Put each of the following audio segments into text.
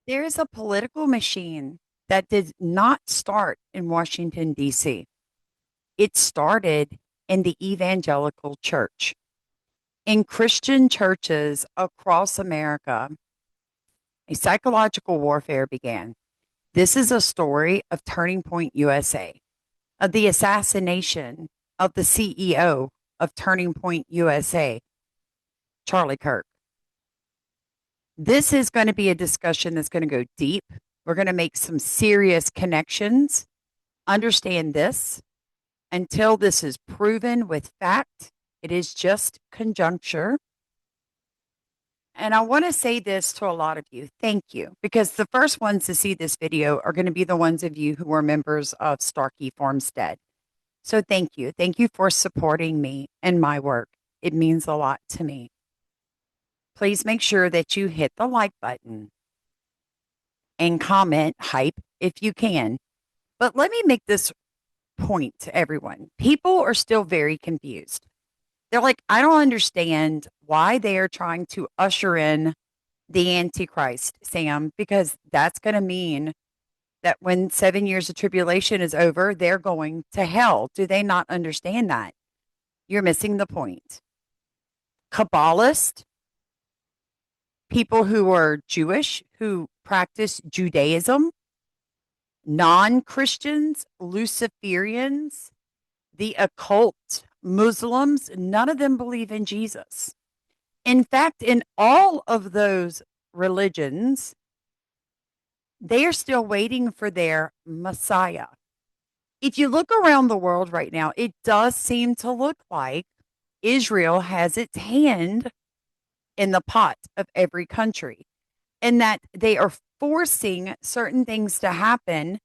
There is a political machine that did not start in Washington, D.C. It started in the evangelical church. In Christian churches across America, a psychological warfare began. This is a story of Turning Point USA, of the assassination of the CEO of Turning Point USA, Charlie Kirk. This is going to be a discussion that's going to go deep. We're going to make some serious connections. Understand this until this is proven with fact, it is just conjuncture. And I want to say this to a lot of you. Thank you. Because the first ones to see this video are going to be the ones of you who are members of Starkey Farmstead. So thank you. Thank you for supporting me and my work. It means a lot to me. Please make sure that you hit the like button and comment hype if you can. But let me make this point to everyone. People are still very confused. They're like, I don't understand why they are trying to usher in the Antichrist, Sam, because that's going to mean that when 7 years of tribulation is over, they're going to hell. Do they not understand that? You're missing the point. Kabbalists, people who are Jewish, who practice Judaism, non Christians, Luciferians, the occult, Muslims, none of them believe in Jesus. In fact, in all of those religions, they are still waiting for their Messiah. If you look around the world right now, it does seem to look like Israel has its hand in the pot of every country, and that they are forcing certain things to happen,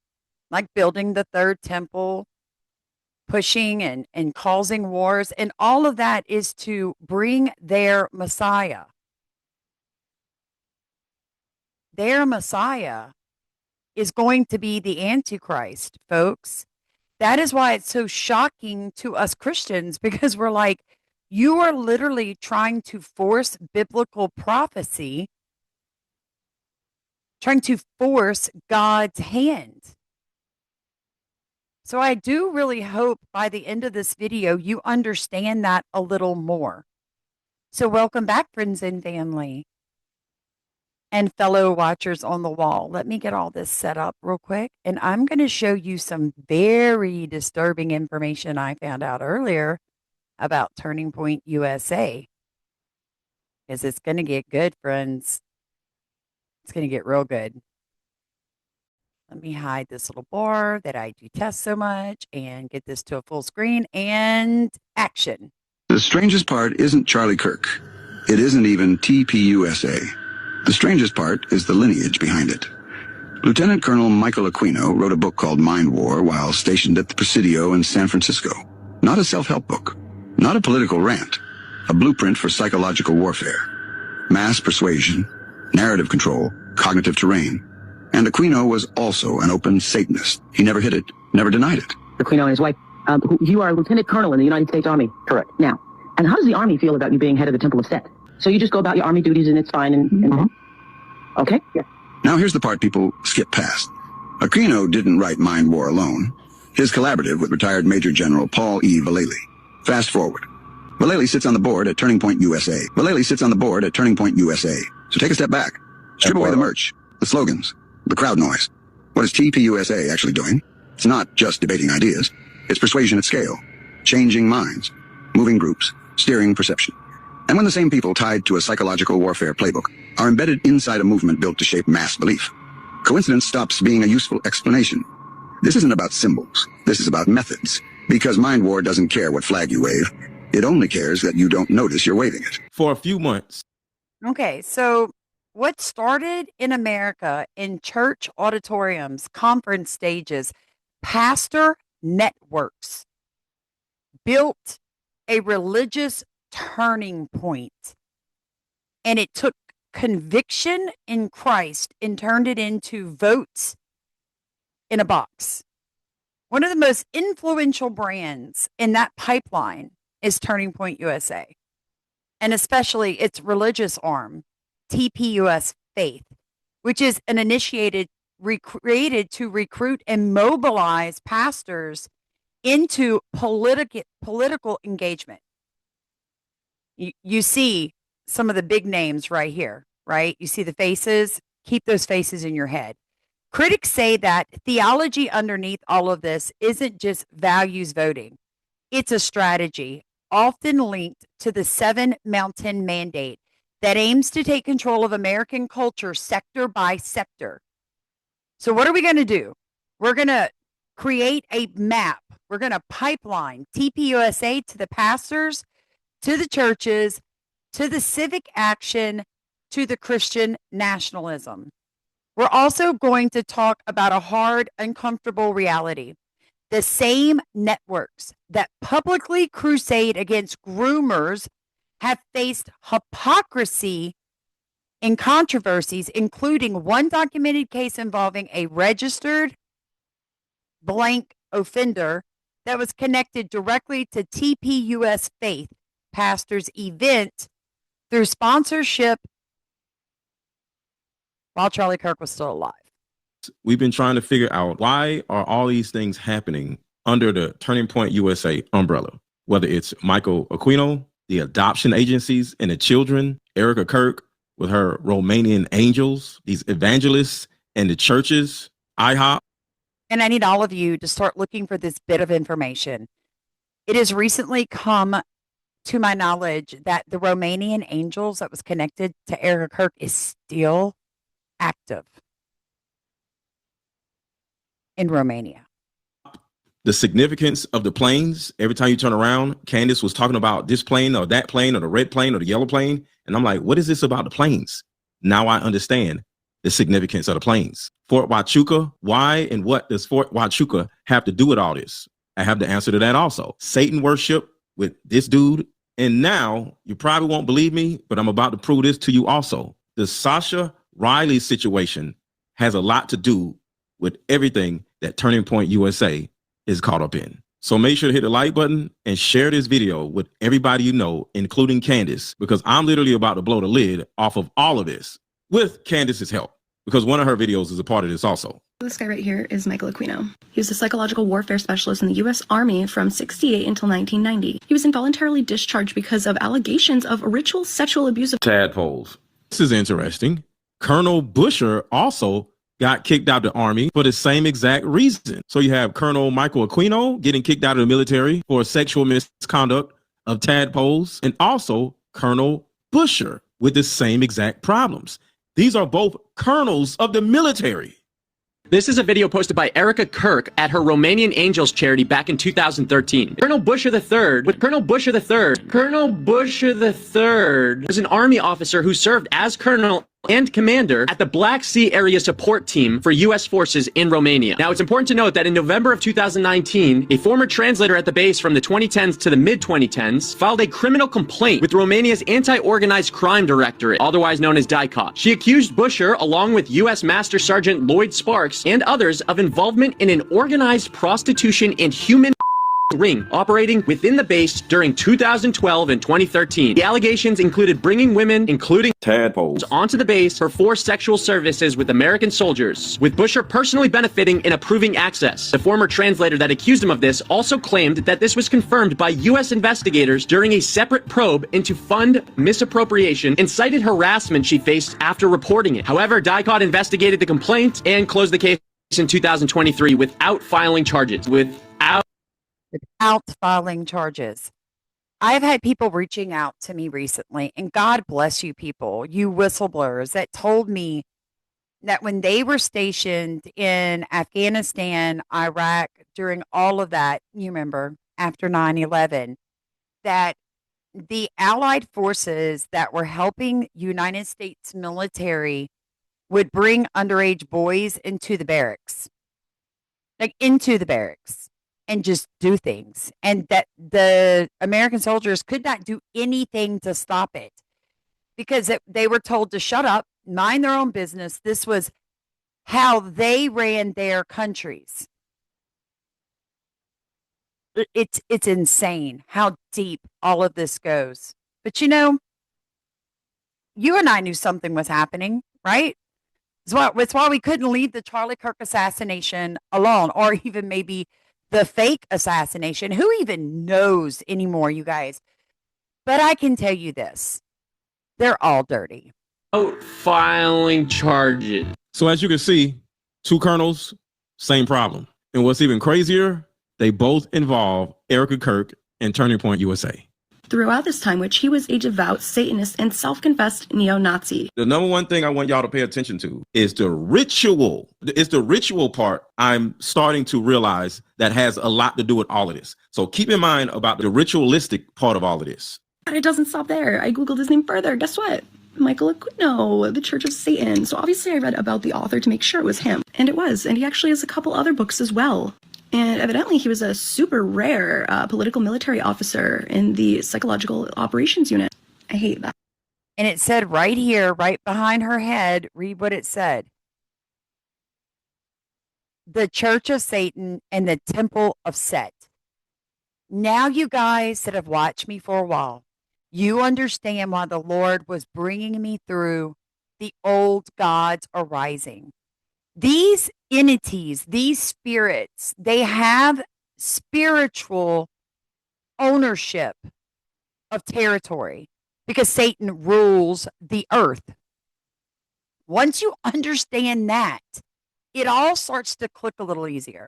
like building the third temple, pushing and causing wars. And all of that is to bring their Messiah. Their Messiah is going to be the Antichrist, folks. That is why it's so shocking to us Christians, because we're like, you are literally trying to force biblical prophecy, trying to force God's hand. So I do really hope by the end of this video, you understand that a little more. So welcome back, friends and family and fellow watchers on the wall. Let me get all this set up real quick. And I'm going to show you some very disturbing information I found out earlier about Turning Point USA. Because it's going to get good, friends. It's going to get real good. Let me hide this little bar that I detest so much and get this to a full screen and action. The strangest part isn't Charlie Kirk. It isn't even TPUSA. The strangest part is the lineage behind it. Lieutenant Colonel Michael Aquino wrote a book called Mind War while stationed at the Presidio in San Francisco. Not a self-help book. Not a political rant. A blueprint for psychological warfare. Mass persuasion, narrative control, cognitive terrain. And Aquino was also an open Satanist. He never hid it, never denied it. Aquino and his wife, you are a lieutenant colonel in the United States Army. Correct. Now, and how does the Army feel about you being head of the Temple of Set? So you just go about your Army duties and it's fine and okay? Yeah. Now here's the part people skip past. Aquino didn't write Mind War alone. His collaborative with retired Major General Paul E. Vallely. Fast forward. Vallely sits on the board at Turning Point USA. Vallely sits on the board at Turning Point USA. So take a step back. Strip away the merch, the slogans, the crowd noise. What is TPUSA actually doing? It's not just debating ideas. It's persuasion at scale, changing minds, moving groups, steering perception. And when the same people tied to a psychological warfare playbook are embedded inside a movement built to shape mass belief, coincidence stops being a useful explanation. This isn't about symbols. This is about methods. Because Mind War doesn't care what flag you wave. It only cares that you don't notice you're waving it. For a few months. Okay, so what started in America in church auditoriums, conference stages, pastor networks built a religious turning point. And it took conviction in Christ and turned it into votes in a box. One of the most influential brands in that pipeline is Turning Point USA, and especially its religious arm, TPUS Faith. which is an initiated created to recruit and mobilize pastors into political engagement. You see some of the big names right here, right? You see the faces. Keep those faces in your head. Critics say that theology underneath all of this isn't just values voting. It's a strategy, often linked to the Seven Mountain Mandate that aims to take control of American culture sector by sector. So, what are we going to do? We're going to create a map. We're going to pipeline TPUSA to the pastors, to the churches, to the civic action, to the Christian nationalism. We're also going to talk about a hard, uncomfortable reality. The same networks that publicly crusade against groomers have faced hypocrisy in controversies, including one documented case involving a registered blank offender that was connected directly to TPUS Faith Pastors event through sponsorship while Charlie Kirk was still alive. We've been trying to figure out, why are all these things happening under the Turning Point USA umbrella? Whether it's Michael Aquino, the adoption agencies and the children, Erica Kirk with her Romanian angels, these evangelists and the churches, IHOP. And I need all of you to start looking for this bit of information. It has recently come to my knowledge that the Romanian angels that was connected to Erica Kirk is still active in Romania. The significance of the planes. Every time you turn around, Candace was talking about this plane or that plane or the red plane or the yellow plane. And I'm like, what is this about the planes? Now I understand the significance of the planes. Fort Huachuca, why and what does Fort Huachuca have to do with all this? I have the answer to that also. Satan worship with this dude. And now you probably won't believe me, but I'm about to prove this to you also. The Sasha Riley situation has a lot to do with everything that Turning Point USA is caught up in. So make sure to hit the like button and share this video with everybody you know, including Candace, because I'm literally about to blow the lid off of all of this with Candace's help, because one of her videos is a part of this also. This guy right here is Michael Aquino. He was a psychological warfare specialist in the U.S. Army from 1968 until 1990. He was involuntarily discharged because of allegations of ritual sexual abuse of tadpoles. This is interesting. Colonel Busher also got kicked out of the Army for the same exact reason. So you have Colonel Michael Aquino getting kicked out of the military for sexual misconduct of tadpoles, and also Colonel Busher with the same exact problems. These are both colonels of the military. This is a video posted by Erica Kirk at her Romanian Angels charity back in 2013. Colonel Busher III was an army officer who served as colonel and commander at the Black Sea Area Support Team for U.S. forces in Romania. Now, it's important to note that in November of 2019, a former translator at the base from the 2010s to the mid-2010s filed a criminal complaint with Romania's Anti-Organized Crime Directorate, otherwise known as DICOT. She accused Busher, along with U.S. Master Sergeant Lloyd Sparks and others, of involvement in an organized prostitution and human ring operating within the base during 2012 and 2013. The allegations included bringing women, including tadpoles, onto the base for forced sexual services with American soldiers, with Busher personally benefiting and approving access. The former translator that accused him of this also claimed that this was confirmed by U.S. investigators during a separate probe into fund misappropriation and cited harassment she faced after reporting it. However, DICOT investigated the complaint and closed the case in 2023 without filing charges. Without filing charges. I've had people reaching out to me recently, and God bless you people, you whistleblowers, that told me that when they were stationed in Afghanistan, Iraq, during all of that, you remember, after 9/11, that the Allied forces that were helping United States military would bring underage boys into the barracks, and just do things. And that the American soldiers could not do anything to stop it because they were told to shut up, mind their own business. This was how they ran their countries. It's insane how deep all of this goes. But you know, you and I knew something was happening, right? It's why we couldn't leave the Charlie Kirk assassination alone, or even maybe the fake assassination. Who even knows anymore, you guys? But I can tell you this. They're all dirty. Filing charges. So as you can see, two colonels, same problem. And what's even crazier, they both involve Erica Kirk and Turning Point USA. Throughout this time, which he was a devout Satanist and self-confessed neo-Nazi. The number one thing I want y'all to pay attention to is the ritual. It's the ritual part I'm starting to realize that has a lot to do with all of this. So keep in mind about the ritualistic part of all of this. And it doesn't stop there. I Googled his name further. Guess what? Michael Aquino, The Church of Satan. So obviously I read about the author to make sure it was him. And it was. And he actually has a couple other books as well. And evidently he was a super rare political military officer in the psychological operations unit. I hate that. And it said right here, right behind her head, read what it said. The Church of Satan and the Temple of Set. Now you guys that have watched me for a while, you understand why the Lord was bringing me through the old gods arising. These entities, these spirits, they have spiritual ownership of territory because Satan rules the earth. Once you understand that, it all starts to click a little easier.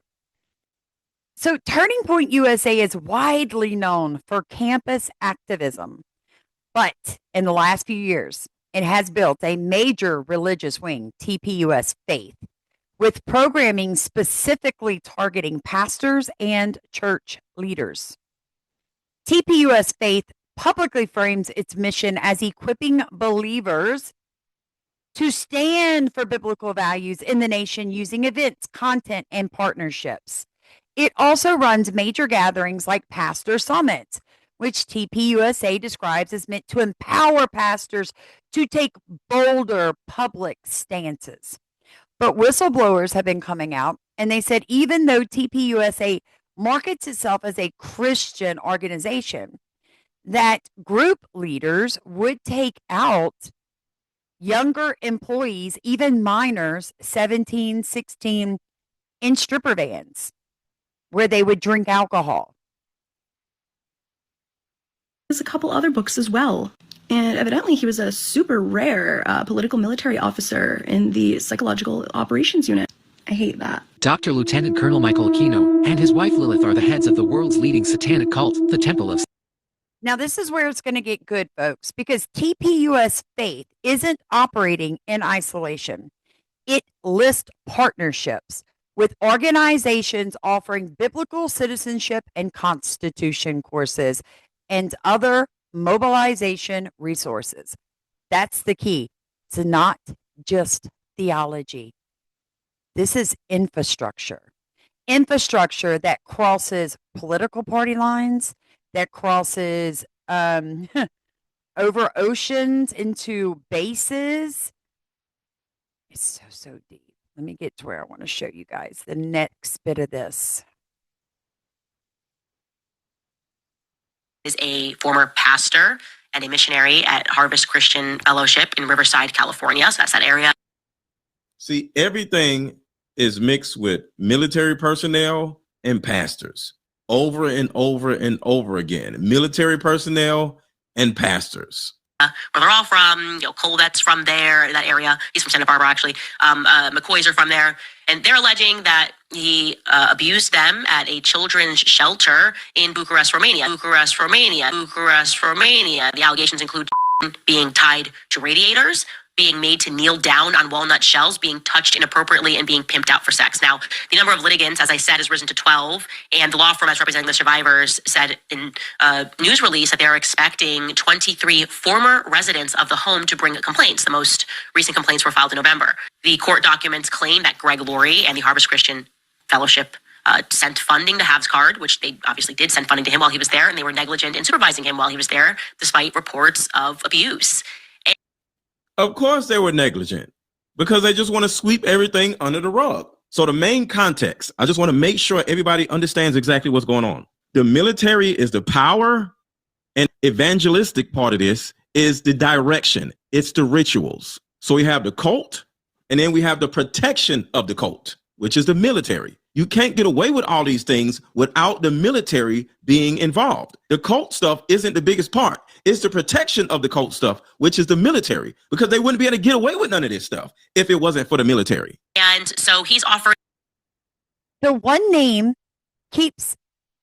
So Turning Point USA is widely known for campus activism, but in the last few years, it has built a major religious wing, TPUS Faith, with programming specifically targeting pastors and church leaders. TPUS Faith publicly frames its mission as equipping believers to stand for biblical values in the nation using events, content, and partnerships. It also runs major gatherings like Pastor Summits, which TPUSA describes as meant to empower pastors to take bolder public stances. But whistleblowers have been coming out, and they said even though TPUSA markets itself as a Christian organization, that group leaders would take out younger employees, even minors, 17, 16, in stripper vans where they would drink alcohol. There's a couple other books as well. And evidently he was a super rare political military officer in the psychological operations unit. I hate that. Dr. Lieutenant Colonel Michael Aquino and his wife Lilith are the heads of the world's leading satanic cult, the Temple of... Now, this is where it's going to get good, folks, because TPUS Faith isn't operating in isolation. It lists partnerships with organizations offering biblical citizenship and constitution courses and other mobilization resources. That's the key. It's not just theology. This is infrastructure. Infrastructure that crosses political party lines, that crosses over oceans into bases. It's so deep. Let me get to where I want to show you guys the next bit of this. Is a former pastor and a missionary at Harvest Christian Fellowship in Riverside, California. So that's that area. See, everything is mixed with military personnel and pastors over and over and over again. Military personnel and pastors. Where they're all from, Colvette's from there, that area. He's from Santa Barbara, actually. McCoys are from there. And they're alleging that he abused them at a children's shelter in Bucharest, Romania. The allegations include being tied to radiators, being made to kneel down on walnut shells, being touched inappropriately, and being pimped out for sex. Now, the number of litigants, as I said, has risen to 12, and the law firm that's representing the survivors said in a news release that they're expecting 23 former residents of the home to bring complaints. The most recent complaints were filed in November. The court documents claim that Greg Laurie and the Harvest Christian Fellowship sent funding to Hav's Card, which they obviously did send funding to him while he was there, and they were negligent in supervising him while he was there, despite reports of abuse. Of course they were negligent because they just want to sweep everything under the rug. So the main context, I just want to make sure everybody understands exactly what's going on. The military is the power, and evangelistic part of this is the direction. It's the rituals. So we have the cult And then we have the protection of the cult, which is the military. You can't get away with all these things without the military being involved. The cult stuff isn't the biggest part. It's the protection of the cult stuff, which is the military, because they wouldn't be able to get away with none of this stuff if it wasn't for the military. And so he's offering. The one name keeps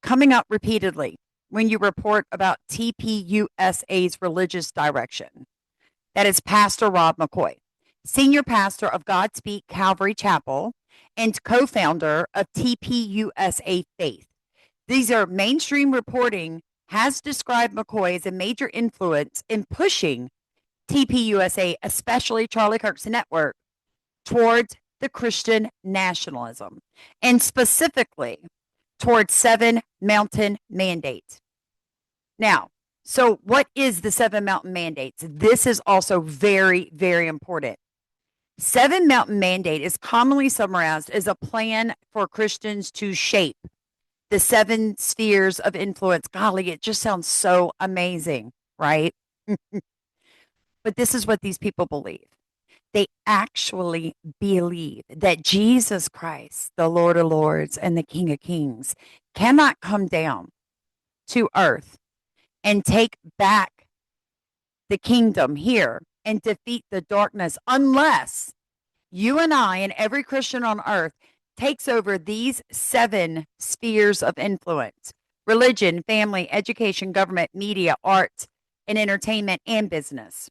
coming up repeatedly when you report about TPUSA's religious direction. That is Pastor Rob McCoy, senior pastor of Godspeak Calvary Chapel and co-founder of TPUSA Faith. These are mainstream reporting has described McCoy as a major influence in pushing TPUSA, especially Charlie Kirk's network, towards the Christian nationalism, and specifically towards 7 Mountain Mandate. Now, so what is the 7 Mountain Mandates? This is also very, very important. 7 Mountain Mandate is commonly summarized as a plan for Christians to shape the 7 spheres of influence. Golly, it just sounds so amazing, right? But this is what these people believe. They actually believe that Jesus Christ, the Lord of Lords and the King of Kings, cannot come down to earth and take back the kingdom here and defeat the darkness unless you and I and every Christian on earth takes over these 7 spheres of influence: religion, family, education, government, media, arts, and entertainment, and business.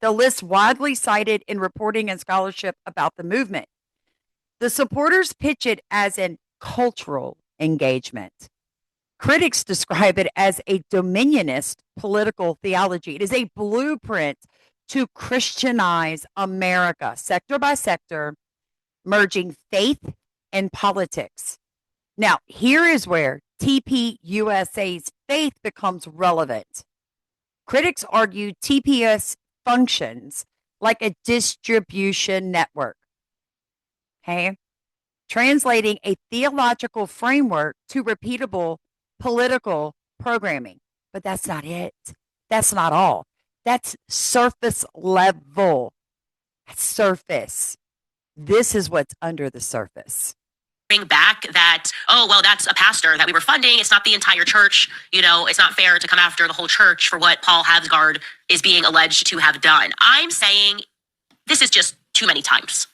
The list widely cited in reporting and scholarship about the movement. The supporters pitch it as a cultural engagement. Critics describe it as a dominionist political theology. It is a blueprint to Christianize America, sector by sector, merging faith and politics. Now, here is where TPUSA's faith becomes relevant. Critics argue TPS functions like a distribution network, okay? Translating a theological framework to repeatable political programming. But that's not it. That's not all. That's surface level. That's surface. This is what's under the surface. Bring back that, oh, well, that's a pastor that we were funding. It's not the entire church. You know, it's not fair to come after the whole church for what Paul Havsgaard is being alleged to have done. I'm saying this is just too many times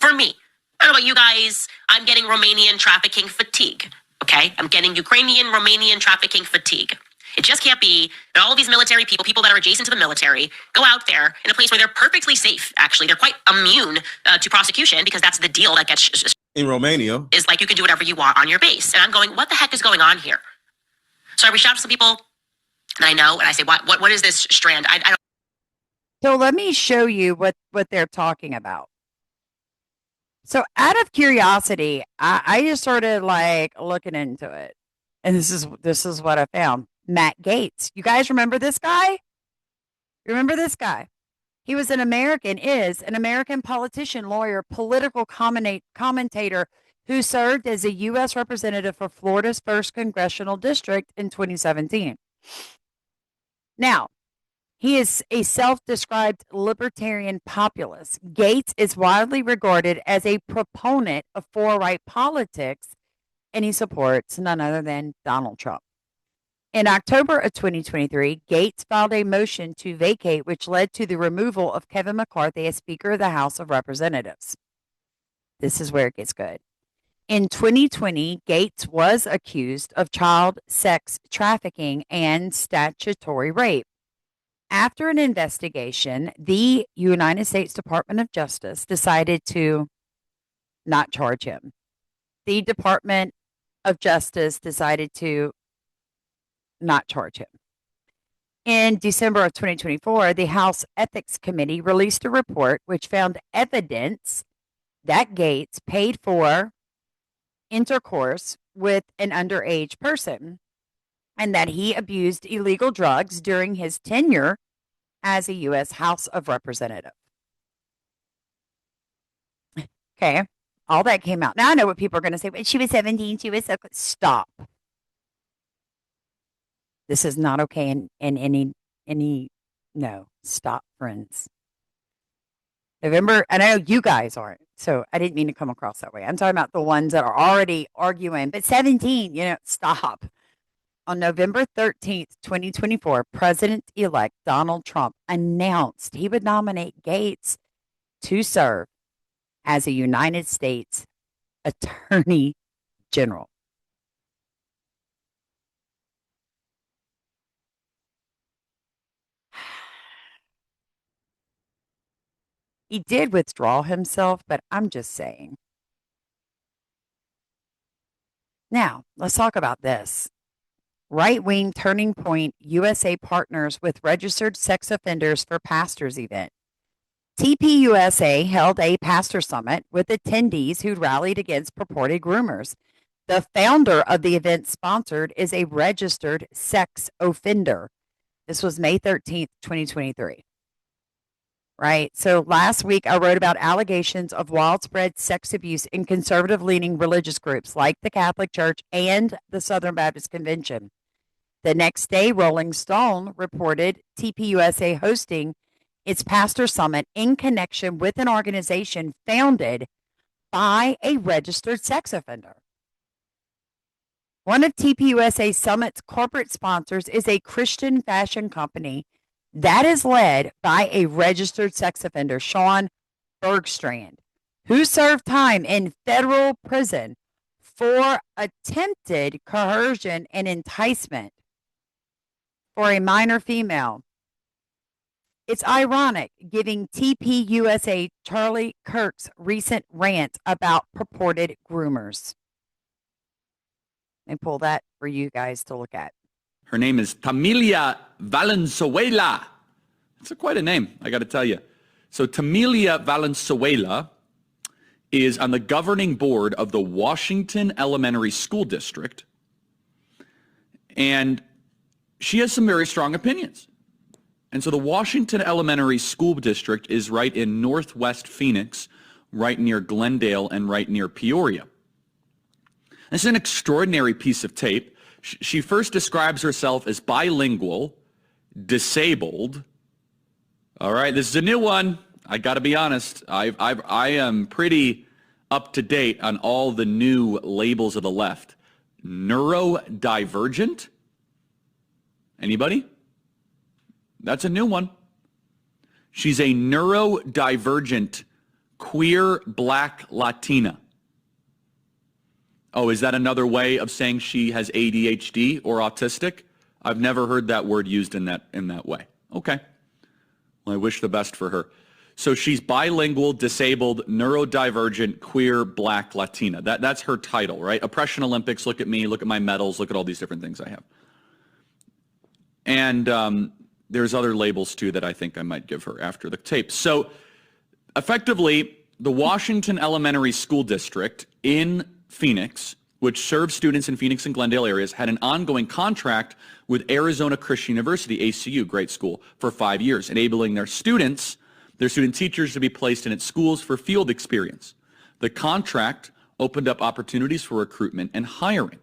for me. I don't know about you guys. I'm getting Romanian trafficking fatigue. Okay. I'm getting Ukrainian, Romanian trafficking fatigue. It just can't be that all of these military people that are adjacent to the military, go out there in a place where they're perfectly safe. Actually, they're quite immune to prosecution because that's the deal that gets in Romania. Is like you can do whatever you want on your base. And I'm going, what the heck is going on here? So I reached out to some people that I know, and I say, what is this strand? I don't. So let me show you what they're talking about. So out of curiosity, I just started like looking into it. And this is what I found. Matt Gaetz. You guys remember this guy? Remember this guy? He was is an American politician, lawyer, political commentator who served as a U.S. representative for Florida's 1st Congressional District in 2017. Now, he is a self-described libertarian populist. Gaetz is widely regarded as a proponent of far-right politics, and he supports none other than Donald Trump. In October of 2023, Gaetz filed a motion to vacate, which led to the removal of Kevin McCarthy as Speaker of the House of Representatives. This is where it gets good. In 2020, Gaetz was accused of child sex trafficking and statutory rape. After an investigation, the United States Department of Justice decided to not charge him. The Department of Justice decided to not charge him. In December of 2024, the House Ethics Committee released a report which found evidence that Gaetz paid for intercourse with an underage person and that he abused illegal drugs during his tenure as a U.S. House of Representative. Okay, all that came out. Now I know what people are going to say, but she was 17, she was so... Stop. This is not okay in any, no, stop, friends. November, I know you guys aren't, so I didn't mean to come across that way. I'm talking about the ones that are already arguing, but 17, stop. On November 13th, 2024, President-elect Donald Trump announced he would nominate Gates to serve as a United States Attorney General. He did withdraw himself, but I'm just saying. Now, let's talk about this. Right-wing Turning Point USA partners with registered sex offenders for pastors event. TPUSA held a pastor summit with attendees who rallied against purported groomers. The founder of the event sponsored is a registered sex offender. This was May 13th, 2023. Right. So last week I wrote about allegations of widespread sex abuse in conservative leaning religious groups like the Catholic Church and the Southern Baptist Convention. The next day, Rolling Stone reported TPUSA hosting its pastor summit in connection with an organization founded by a registered sex offender. One of TPUSA Summit's corporate sponsors is a Christian fashion company that is led by a registered sex offender, Sean Bergstrand, who served time in federal prison for attempted coercion and enticement for a minor female. It's ironic, giving TPUSA Charlie Kirk's recent rant about purported groomers. Let me pull that for you guys to look at. Her name is Tamilia Valenzuela. It's quite a name, I got to tell you. So Tamilia Valenzuela is on the governing board of the Washington Elementary School District, and she has some very strong opinions. And so the Washington Elementary School District is right in northwest Phoenix, right near Glendale and right near Peoria. This is an extraordinary piece of tape. She first describes herself as bilingual, disabled. All right, this is a new one. I got to be honest. I am pretty up to date on all the new labels of the left. Neurodivergent? Anybody? That's a new one. She's a neurodivergent, queer, black Latina. Oh, is that another way of saying she has ADHD or autistic? I've never heard that word used in that way. Okay. Well, I wish the best for her. So she's bilingual, disabled, neurodivergent, queer, black Latina. That's her title, right? Oppression Olympics, look at me, look at my medals, look at all these different things I have. And there's other labels too that I think I might give her after the tape. So effectively, the Washington Elementary School District in Phoenix, which serves students in Phoenix and Glendale areas, had an ongoing contract with Arizona Christian University, ACU, great school, for 5 years, enabling their student teachers to be placed in its schools for field experience. The contract opened up opportunities for recruitment and hiring.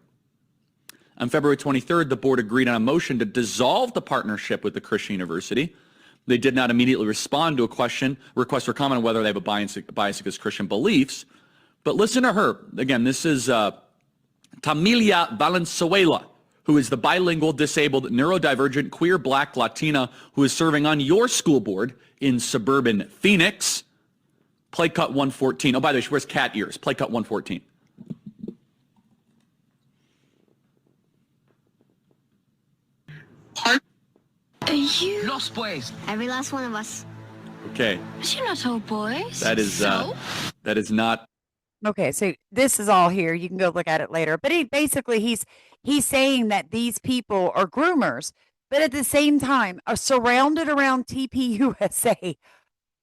On February 23rd, the board agreed on a motion to dissolve the partnership with the Christian University. They did not immediately respond to a request for comment on whether they have a bias against Christian beliefs. But listen to her. Again, this is Tamilia Valenzuela, who is the bilingual, disabled, neurodivergent, queer, black Latina who is serving on your school board in suburban Phoenix. Play cut 114. Oh, by the way, she wears cat ears. Play cut 114. Los pues. Every last one of us. Okay. But you're not all boys. That is not. Okay, so this is all here. You can go look at it later. But he's saying that these people are groomers, but at the same time are surrounded around TPUSA.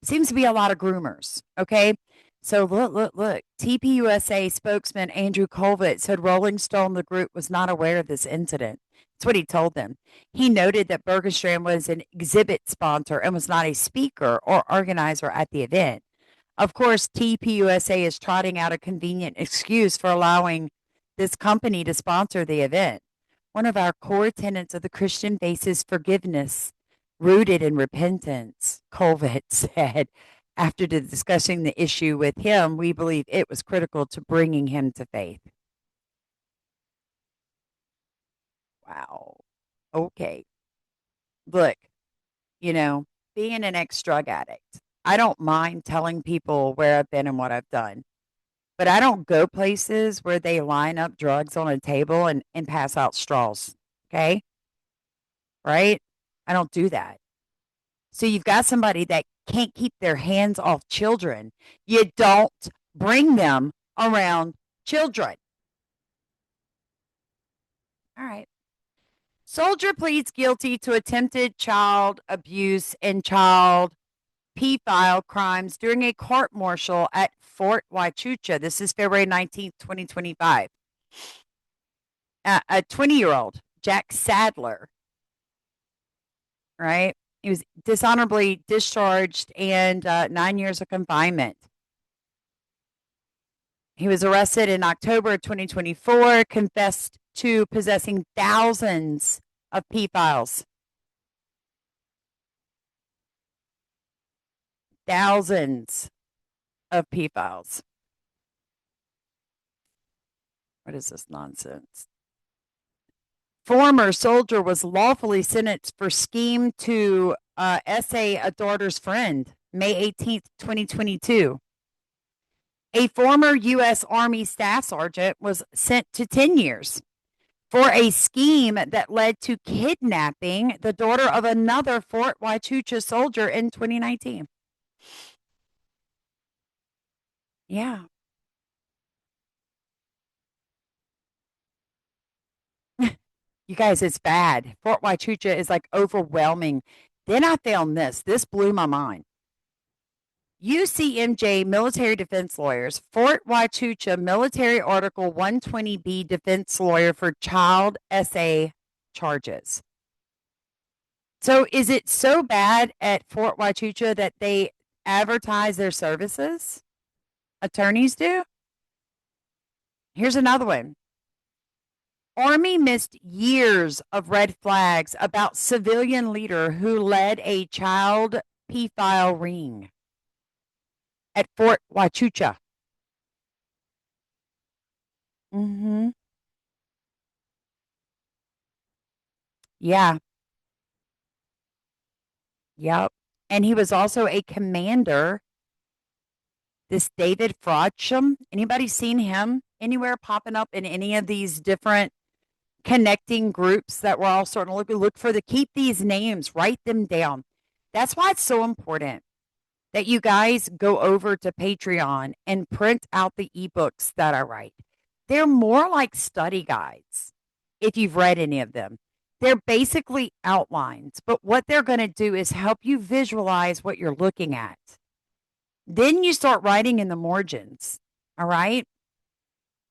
Seems to be a lot of groomers. Okay. So look. TPUSA spokesman Andrew Colvett said Rolling Stone, the group, was not aware of this incident. That's what he told them. He noted that Bergstrand was an exhibit sponsor and was not a speaker or organizer at the event. Of course, TPUSA is trotting out a convenient excuse for allowing this company to sponsor the event. One of our core tenets of the Christian faith is forgiveness, rooted in repentance, Colvett said, After discussing the issue with him, we believe it was critical to bringing him to faith. Wow. Okay. Look, being an ex-drug addict, I don't mind telling people where I've been and what I've done, but I don't go places where they line up drugs on a table and pass out straws. Okay. Right. I don't do that. So you've got somebody that can't keep their hands off children. You don't bring them around children. All right. Soldier pleads guilty to attempted child abuse and child pedophile crimes during a court martial at Fort Huachuca. This is February 19th, 2025. A 20-year-old, Jack Sadler, right? He was dishonorably discharged and 9 years of confinement. He was arrested in October of 2024, confessed to possessing thousands of pedophiles. Thousands of pedophiles. What is this nonsense? Former soldier was lawfully sentenced for scheme to essay a daughter's friend, May 18th, 2022. A former U.S. Army staff sergeant was sent to 10 years for a scheme that led to kidnapping the daughter of another Fort Huachuca soldier in 2019. Yeah. You guys, it's bad. Fort Huachuca is like overwhelming. Then I found this. This blew my mind. UCMJ military defense lawyers, Fort Huachuca military Article 120B defense lawyer for child SA charges. So is it so bad at Fort Huachuca that they advertise their services? Attorneys do? Here's another one. Army missed years of red flags about civilian leader who led a child pedophile ring at Fort Huachuca. Yeah. Yep. And he was also a commander. This David Frodsham. Anybody seen him anywhere popping up in any of these different connecting groups that we're all starting to look for? Keep these names, write them down. That's why it's so important that you guys go over to Patreon and print out the ebooks that I write. They're more like study guides, if you've read any of them. They're basically outlines, but what they're going to do is help you visualize what you're looking at. Then you start writing in the margins, all right?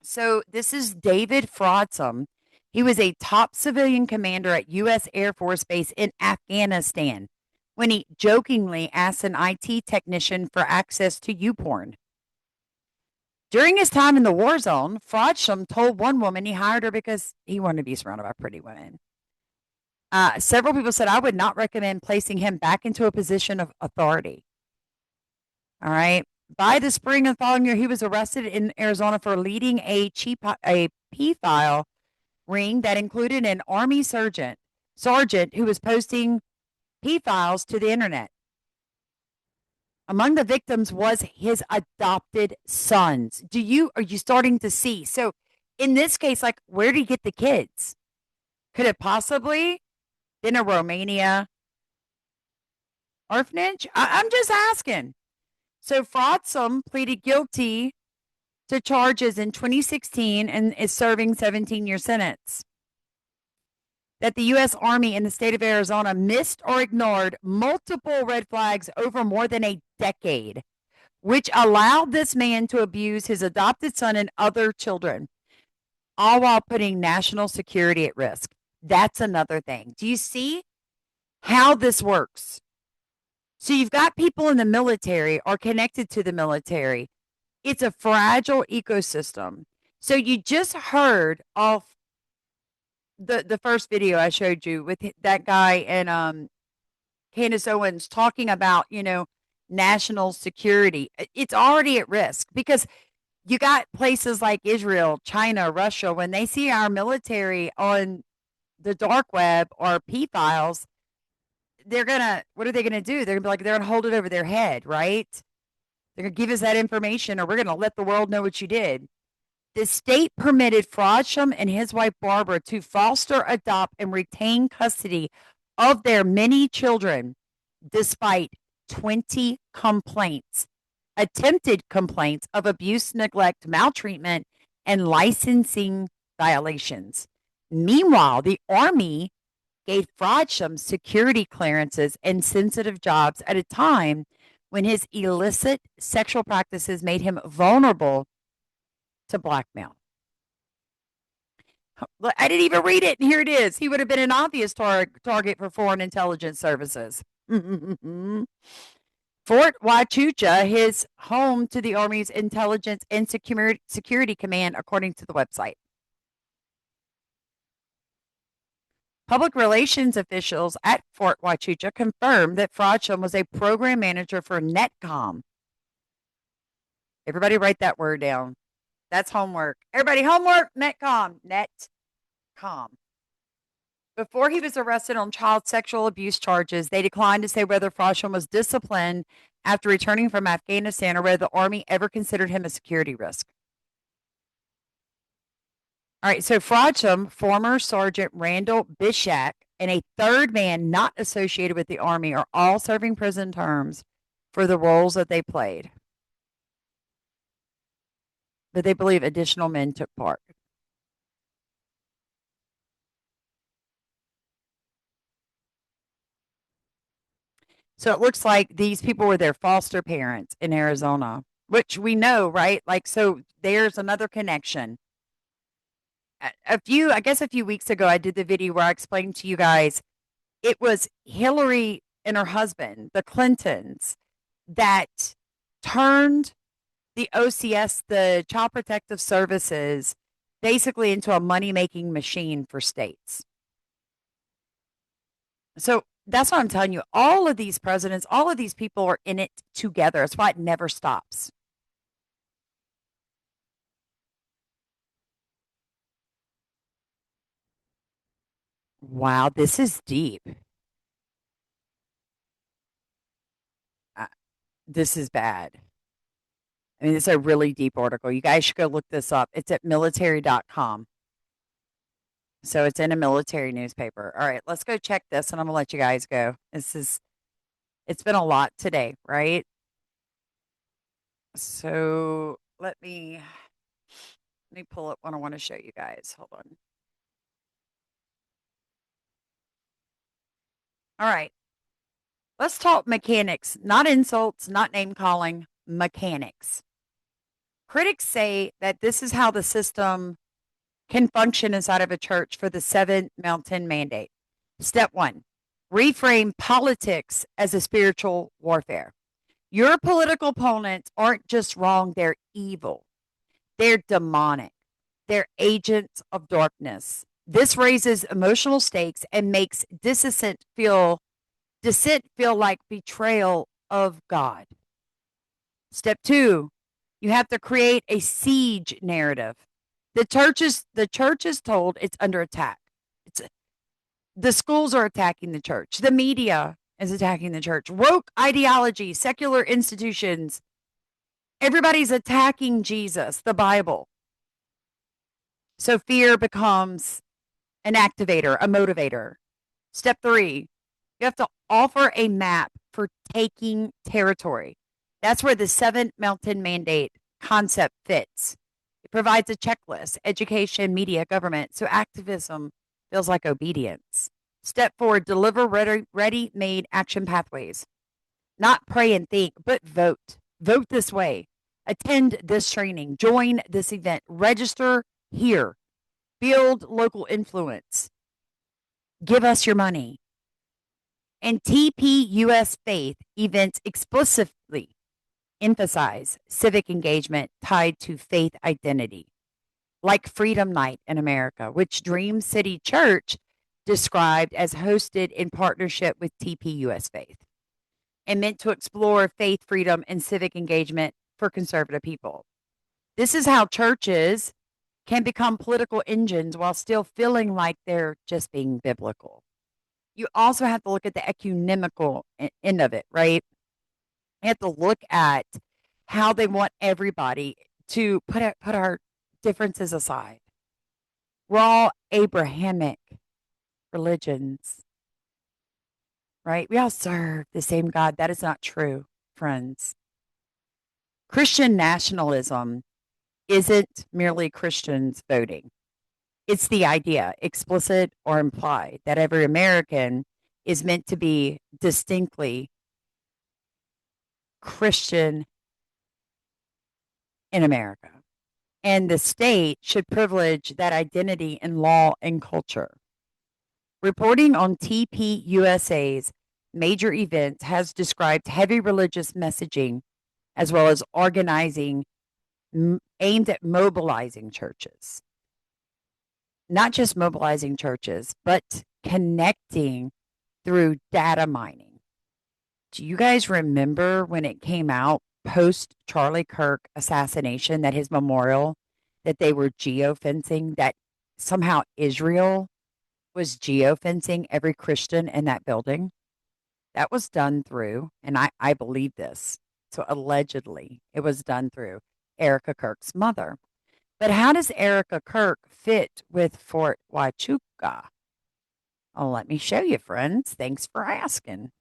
So this is David Frodsham. He was a top civilian commander at U.S. Air Force Base in Afghanistan when he jokingly asked an IT technician for access to YouPorn. During his time in the war zone, Frodsham told one woman he hired her because he wanted to be surrounded by pretty women. Several people said, I would not recommend placing him back into a position of authority. All right. By the spring of the following year, he was arrested in Arizona for leading a pedophile ring that included an Army sergeant who was posting pedophiles to the internet. Among the victims was his adopted sons. Are you starting to see? So in this case, like, where did he get the kids? Could it possibly been a Romania orphanage? I'm just asking. So Frodsham pleaded guilty to charges in 2016 and is serving 17-year sentence. That the U.S. Army in the state of Arizona missed or ignored multiple red flags over more than a decade, which allowed this man to abuse his adopted son and other children, all while putting national security at risk. That's another thing. Do you see how this works? So you've got people in the military or connected to the military. It's a fragile ecosystem. So you just heard off the first video I showed you with that guy and Candace Owens talking about, national security. It's already at risk because you got places like Israel, China, Russia, when they see our military on the dark web or P files, what are they gonna do? They're gonna be like, they're gonna hold it over their head, right? They're gonna give us that information, or we're gonna let the world know what you did. The state permitted Frodsham and his wife Barbara to foster, adopt, and retain custody of their many children, despite 20 complaints, attempted complaints of abuse, neglect, maltreatment, and licensing violations. Meanwhile, the Army gave Frodsham security clearances and sensitive jobs at a time when his illicit sexual practices made him vulnerable to blackmail. I didn't even read it, and here it is. He would have been an obvious target for foreign intelligence services. Fort Huachuca, his home to the Army's Intelligence and Security Command, according to the website. Public relations officials at Fort Huachuca confirmed that Frodsham was a program manager for Netcom. Everybody write that word down. That's homework. Everybody, homework, Netcom. Netcom. Before he was arrested on child sexual abuse charges, they declined to say whether Frodsham was disciplined after returning from Afghanistan or whether the Army ever considered him a security risk. All right, so Frodsham, former Sergeant Randall Bishak, and a third man not associated with the Army are all serving prison terms for the roles that they played. But they believe additional men took part. So it looks like these people were their foster parents in Arizona, which we know, right? Like, so there's another connection. A few weeks ago, I did the video where I explained to you guys it was Hillary and her husband, the Clintons, that turned the OCS, the Child Protective Services, basically into a money-making machine for states. So that's what I'm telling you. All of these presidents, all of these people are in it together. That's why it never stops. Wow, this is deep. This is bad. I mean, it's a really deep article. You guys should go look this up. It's at military.com. So it's in a military newspaper. All right, let's go check this and I'm going to let you guys go. It's been a lot today, right? So let me pull up what I want to show you guys. Hold on. All right. Let's talk mechanics, not insults, not name calling, mechanics. Critics say that this is how the system can function inside of a church for the 7 Mountain Mandate. Step 1, reframe politics as a spiritual warfare. Your political opponents aren't just wrong, they're evil. They're demonic. They're agents of darkness. This raises emotional stakes and makes dissent feel like betrayal of God. Step 2, you have to create a siege narrative. The church is told it's under attack. The schools are attacking the church. The media is attacking the church. Woke ideology, secular institutions. Everybody's attacking Jesus, the Bible. So fear becomes an activator, a motivator. Step 3, you have to offer a map for taking territory. That's where the 7 Mountain Mandate concept fits. It provides a checklist, education, media, government. So activism feels like obedience. Step 4, deliver ready-made action pathways. Not pray and think, but vote. Vote this way. Attend this training. Join this event. Register here. Build local influence. Give us your money. And TPUS faith events explicitly emphasize civic engagement tied to faith identity, like Freedom Night in America, which Dream City Church described as hosted in partnership with TPUS faith. and meant to explore faith, freedom, and civic engagement for conservative people. This is how churches can become political engines while still feeling like they're just being biblical. You also have to look at the ecumenical end of it, right? You have to look at how they want everybody to put our differences aside. We're all Abrahamic religions, right? We all serve the same God. That is not true, friends. Christian nationalism isn't merely Christians voting. It's the idea, explicit or implied, that every American is meant to be distinctly Christian in America. And the state should privilege that identity in law and culture. Reporting on TPUSA's major events has described heavy religious messaging as well as organizing aimed at mobilizing churches. Not just mobilizing churches, but connecting through data mining. Do you guys remember when it came out post Charlie Kirk assassination that his memorial, that they were geofencing, that somehow Israel was geofencing every Christian in that building? That was done through, and I believe this, so allegedly it was done through Erica Kirk's mother. But how does Erica Kirk fit with Fort Huachuca? Oh, let me show you, friends. Thanks for asking.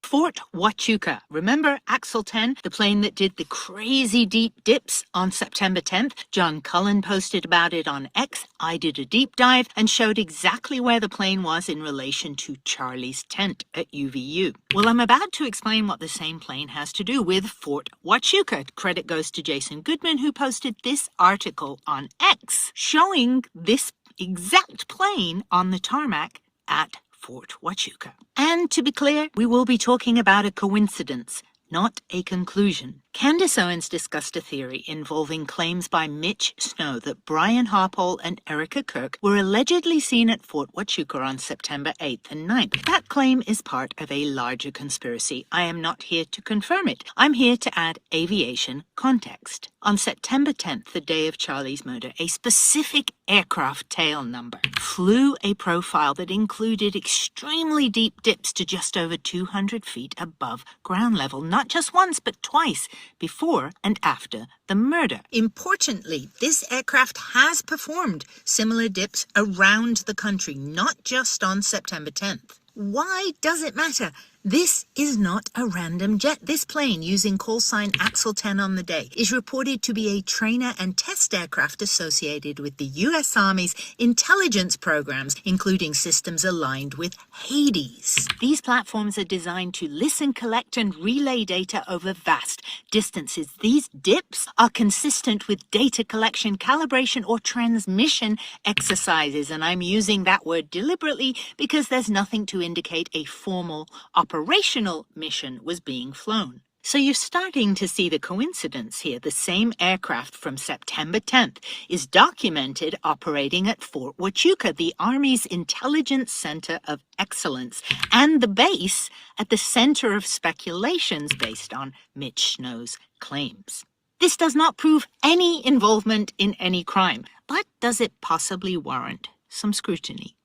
Fort Huachuca. Remember Axel 10, the plane that did the crazy deep dips on September 10th? John Cullen posted about it on X. I did a deep dive and showed exactly where the plane was in relation to Charlie's tent at UVU. Well, I'm about to explain what the same plane has to do with Fort Huachuca. Credit goes to Jason Goodman, who posted this article on X showing this exact plane on the tarmac at Fort Huachuca. And to be clear, we will be talking about a coincidence, not a conclusion. Candace Owens discussed a theory involving claims by Mitch Snow that Brian Harpole and Erica Kirk were allegedly seen at Fort Huachuca on September 8th and 9th. That claim is part of a larger conspiracy. I am not here to confirm it. I'm here to add aviation context. On September 10th, the day of Charlie's murder, a specific aircraft tail number flew a profile that included extremely deep dips to just over 200 feet above ground level, not just once, but twice, before and after the murder. Importantly, this aircraft has performed similar dips around the country, not just on September 10th. Why does it matter? This is not a random jet. This plane, using call sign Axel 10 on the day, is reported to be a trainer and test aircraft associated with the U.S. Army's intelligence programs, including systems aligned with Hades. These platforms are designed to listen, collect, and relay data over vast distances. These dips are consistent with data collection, calibration, or transmission exercises, and I'm using that word deliberately because there's nothing to indicate a formal operational mission was being flown. So you're starting to see the coincidence here. The same aircraft from September 10th is documented operating at Fort Huachuca, the Army's intelligence center of excellence, and the base at the center of speculations based on Mitch Snow's claims. This does not prove any involvement in any crime, but does it possibly warrant some scrutiny?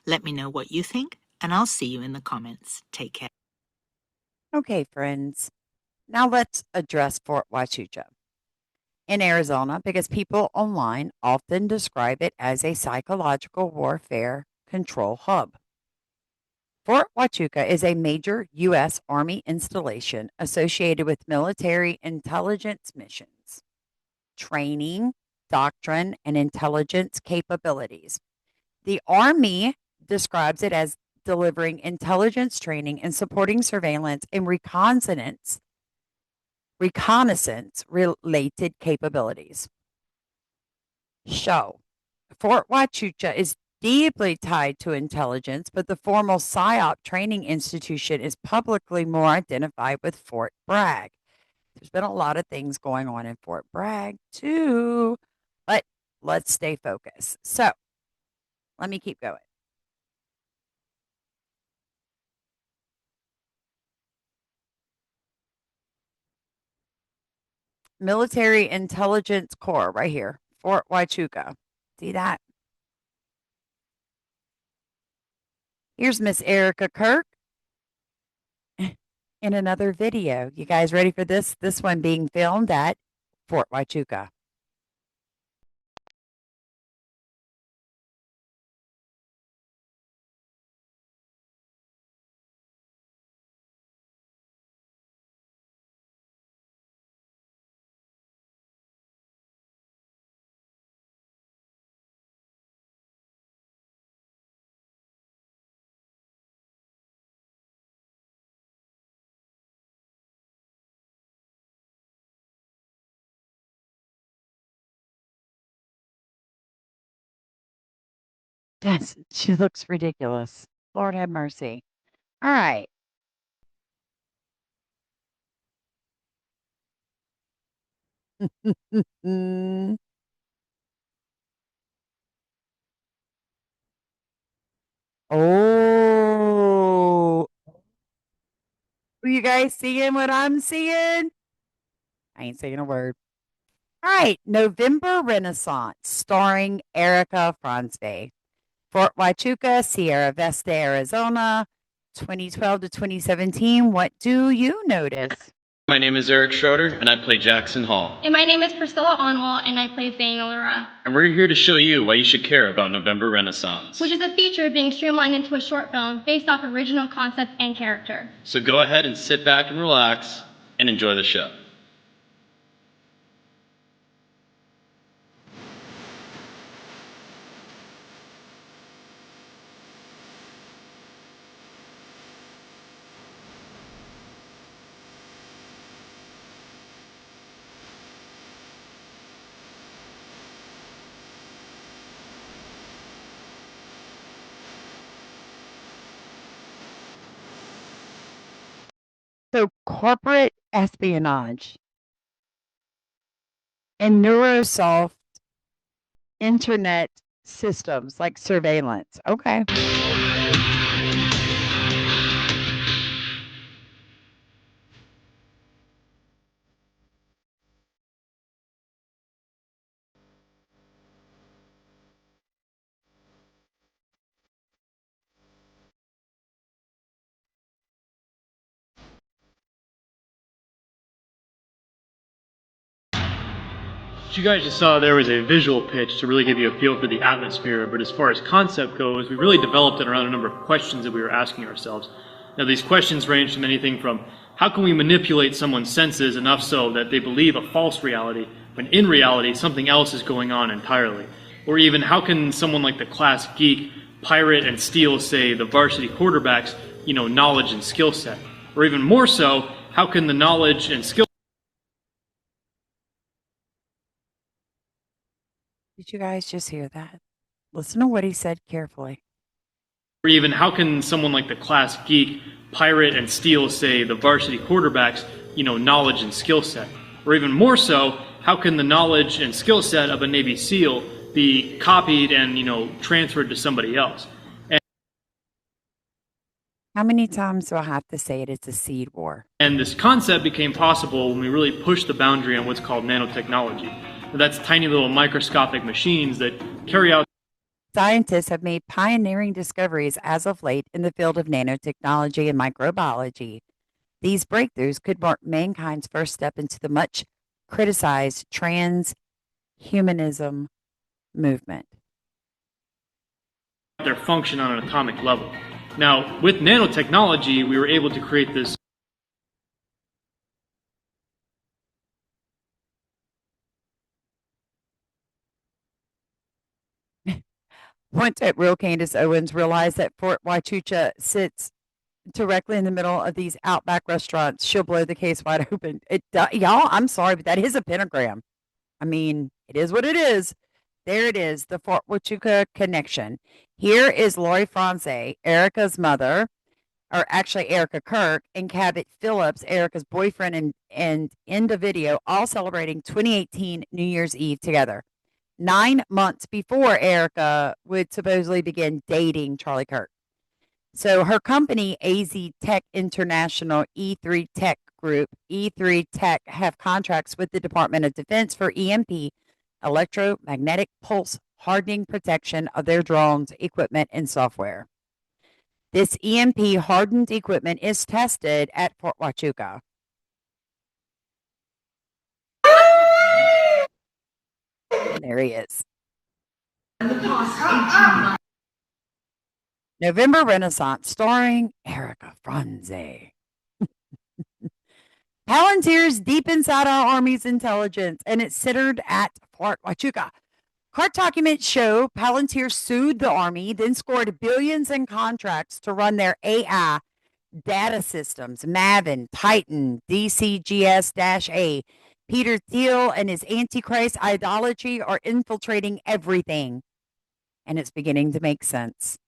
Let me know what you think, and I'll see you in the comments. Take care. Okay, friends. Now let's address Fort Huachuca in Arizona, because people online often describe it as a psychological warfare control hub. Fort Huachuca is a major U.S. Army installation associated with military intelligence missions, training, doctrine, and intelligence capabilities. The Army describes it as delivering intelligence training and supporting surveillance and reconnaissance related capabilities. So, Fort Huachuca is deeply tied to intelligence, but the formal PSYOP training institution is publicly more identified with Fort Bragg. There's been a lot of things going on in Fort Bragg too, but let's stay focused. So, let me keep going. Military Intelligence Corps right here, Fort Huachuca. See that? Here's Miss Erica Kirk in another video. You guys ready for this? This one being filmed at Fort Huachuca. Yes, she looks ridiculous. Lord have mercy. All right. Oh, are you guys seeing what I'm seeing? I ain't saying a word. All right, November Renaissance, starring Erica Farmstead. Fort Huachuca, Sierra Vista, Arizona, 2012 to 2017. What do you notice? My name is Eric Schroeder, and I play Jackson Hall. And my name is Priscilla Onwall, and I play Thane Allura. And we're here to show you why you should care about November Renaissance. Which is a feature being streamlined into a short film based off original concept and character. So go ahead and sit back and relax and enjoy the show. So, corporate espionage and neurosoft internet systems like surveillance. Okay. You guys just saw there was a visual pitch to really give you a feel for the atmosphere, but as far as concept goes, we really developed it around a number of questions that we were asking ourselves. Now, these questions range from anything from how can we manipulate someone's senses enough so that they believe a false reality when in reality something else is going on entirely? Or even how can someone like the class geek pirate and steal, say, the varsity quarterback's, knowledge and skill set? Or even more so, how can the knowledge and skill Did you guys just hear that? Listen to what he said carefully. Or even how can someone like the class geek pirate and steal, say, the varsity quarterback's, knowledge and skill set? Or even more so, how can the knowledge and skill set of a Navy SEAL be copied and, transferred to somebody else? How many times do I have to say it? It's a seed war. And this concept became possible when we really pushed the boundary on what's called nanotechnology. That's tiny little microscopic machines that carry out. Scientists have made pioneering discoveries as of late in the field of nanotechnology and microbiology. These breakthroughs could mark mankind's first step into the much criticized transhumanism movement. Their function on an atomic level. Now, with nanotechnology, we were able to create this. Once at Real Candace Owens realized that Fort Huachuca sits directly in the middle of these Outback restaurants, she'll blow the case wide open. Y'all, I'm sorry, but that is a pentagram. I mean, it is what it is. There it is, the Fort Huachuca connection. Here is Lori Franze, Erica's mother, or actually Erica Kirk, and Cabot Phillips, Erica's boyfriend, and in the video, all celebrating 2018 New Year's Eve together. 9 months before Erica would supposedly begin dating Charlie Kirk. So her company, AZ Tech International E3 Tech group, E3 Tech, have contracts with the Department of Defense for EMP, electromagnetic pulse hardening protection of their drones, equipment, and software. This EMP hardened equipment is tested at Fort Huachuca. And there he is. November Renaissance, starring Erica Franze. Palantirs deep inside our Army's intelligence, and it's centered at Fort Huachuca. Court documents show Palantir sued the Army, then scored billions in contracts to run their AI data systems, Maven, Titan, DCGS-A. Peter Thiel and his Antichrist ideology are infiltrating everything, and it's beginning to make sense.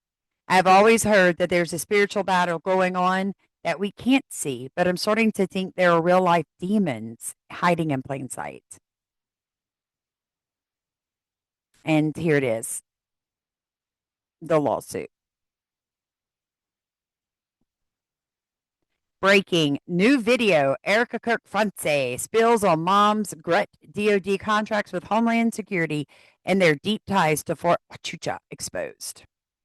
I've always heard that there's a spiritual battle going on that we can't see, but I'm starting to think there are real-life demons hiding in plain sight. And here it is, the lawsuit. Breaking new video, Erica Kirk Franze spills on mom's grit DOD contracts with Homeland Security and their deep ties to Fort Huachuca exposed.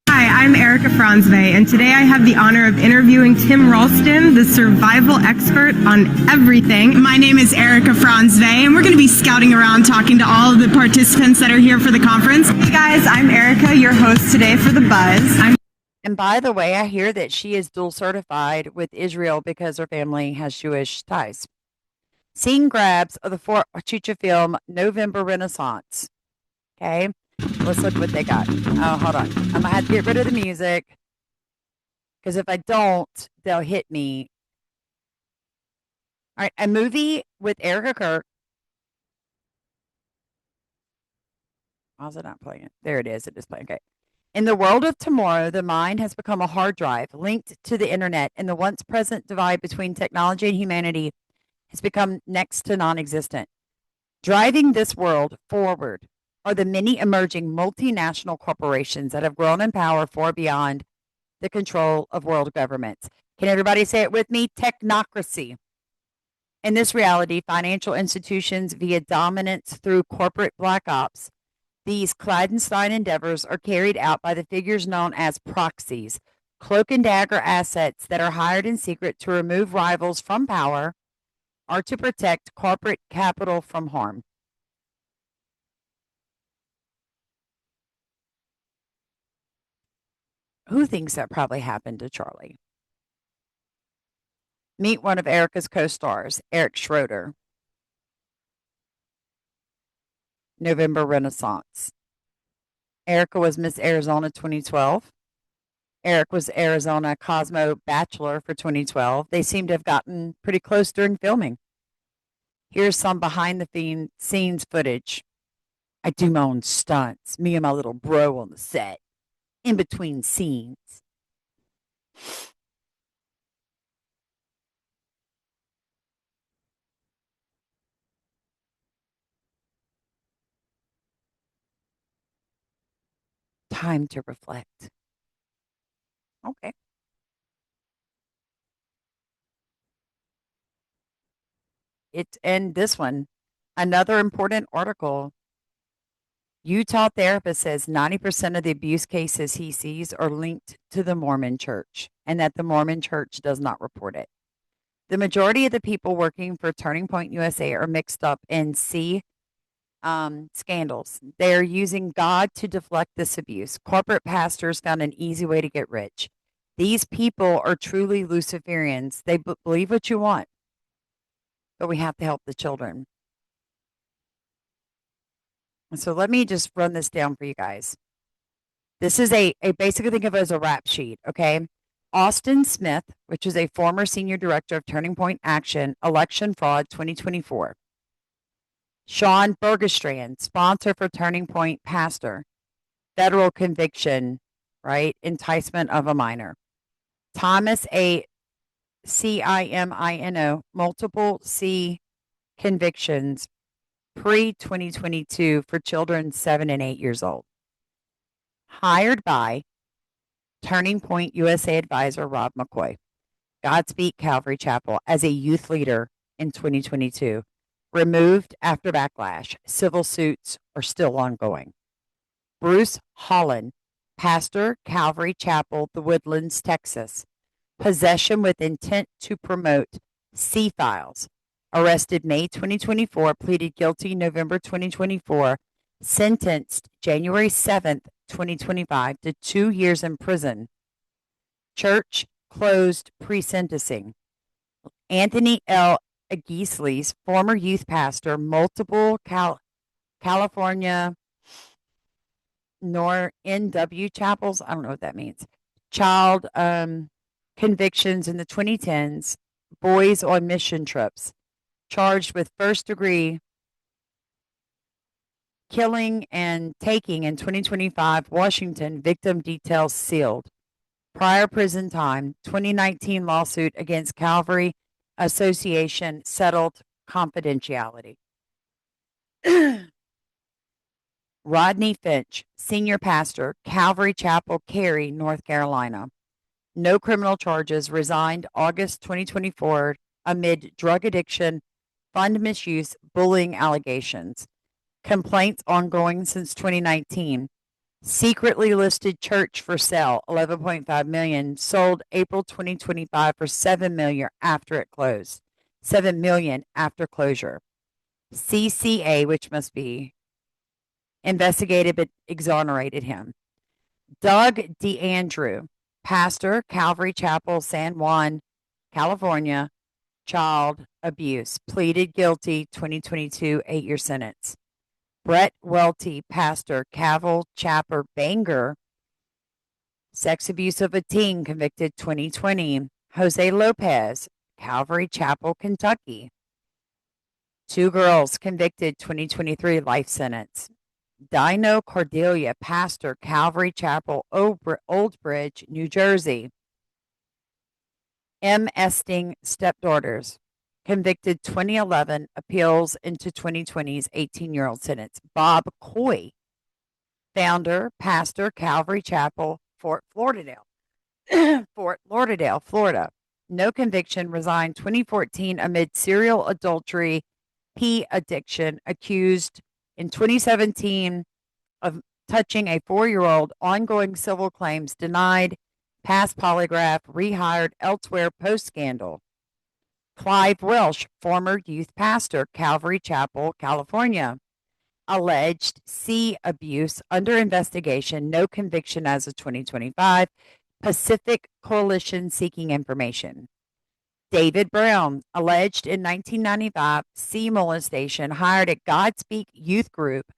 Hi, I'm Erica Franze, and today I have the honor of interviewing Tim Ralston, the survival expert on everything. My name is Erica Franze, and we're going to be scouting around talking to all of the participants that are here for the conference. Hey guys, I'm Erica, your host today for The Buzz. And by the way, I hear that she is dual certified with Israel because her family has Jewish ties. Scene grabs of the Fort Huachuca film November Renaissance. Okay. Let's look what they got. Oh, hold on. I'm going to have to get rid of the music. Because if I don't, they'll hit me. All right. A movie with Erica Kirk. How's it not playing? There it is. It is playing. Okay. In the world of tomorrow, the mind has become a hard drive linked to the internet, and the once present divide between technology and humanity has become next to non-existent. Driving this world forward are the many emerging multinational corporations that have grown in power far beyond the control of world governments. Can everybody say it with me? Technocracy. In this reality, financial institutions via dominance through corporate black ops, these clandestine endeavors are carried out by the figures known as proxies, cloak and dagger assets that are hired in secret to remove rivals from power or to protect corporate capital from harm. Who thinks that probably happened to Charlie? Meet one of Erica's co-stars, Eric Schroeder. November Renaissance. Erica was Miss Arizona 2012. Eric was Arizona Cosmo Bachelor for 2012. They seem to have gotten pretty close during filming. Here's some behind the scenes footage. I do my own stunts, me and my little bro on the set, in between scenes. Time to reflect. Okay. And this one, another important article. Utah therapist says 90% of the abuse cases he sees are linked to the Mormon church and that the Mormon church does not report it. The majority of the people working for Turning Point USA are mixed up in scandals. They are using God to deflect this abuse. Corporate pastors found an easy way to get rich. These people are truly Luciferians. They believe what you want, but we have to help the children. So let me just run this down for you guys. This is a basically think of it as a rap sheet, okay? Austin Smith, which is a former senior director of Turning Point Action, Election Fraud 2024. Sean Bergestrand, sponsor for Turning Point Pastor, federal conviction, right? Enticement of a minor. Thomas A. Cimino, multiple C convictions pre-2022 for children 7 and 8 years old. Hired by Turning Point USA advisor Rob McCoy. Godspeak Calvary Chapel as a youth leader in 2022. Removed after backlash. Civil suits are still ongoing. Bruce Holland, pastor, Calvary Chapel, The Woodlands, Texas. Possession with intent to promote. C files. Arrested May 2024, pleaded guilty November 2024, sentenced January 7th, 2025 to 2 years in prison. Church closed pre-sentencing. Anthony L. Agisley's former youth pastor, multiple California nor NW chapels. I don't know what that means. Child convictions in the 2010s. Boys on mission trips. Charged with first-degree killing and taking in 2025. Washington. Victim details sealed. Prior prison time. 2019 lawsuit against Calvary Association settled confidentiality. Rodney Finch, senior pastor, Calvary Chapel, Cary, North Carolina. No criminal charges, resigned August 2024 amid drug addiction, fund misuse, bullying allegations. Complaints ongoing since 2019. Secretly listed church for sale, 11.5 million, sold April 2025 for 7 million after it closed. 7 million after closure. CCA, which must be investigated but exonerated him. Doug DeAndrew, pastor, Calvary Chapel, San Juan, California, child abuse, pleaded guilty 2022, 8-year sentence. Brett Welty, pastor, Calvary Chapel, Bangor, sex abuse of a teen, convicted 2020. Jose Lopez, Calvary Chapel, Kentucky. 2 girls, convicted 2023, life sentence. Dino Cordelia, pastor, Calvary Chapel, Old Bridge, New Jersey. M. Esting, stepdaughters, convicted 2011, appeals into 2020's 18-year-old sentence. Bob Coy, founder, pastor, Calvary Chapel, Fort Lauderdale, Florida. No conviction, resigned 2014 amid serial adultery, P addiction, accused in 2017 of touching a 4-year-old, ongoing civil claims denied, past polygraph, rehired elsewhere post-scandal. Clive Welsh, former youth pastor, Calvary Chapel, California. Alleged C abuse, under investigation, no conviction as of 2025. Pacific Coalition seeking information. David Brown, alleged in 1995 C molestation, hired at Godspeak Youth Group,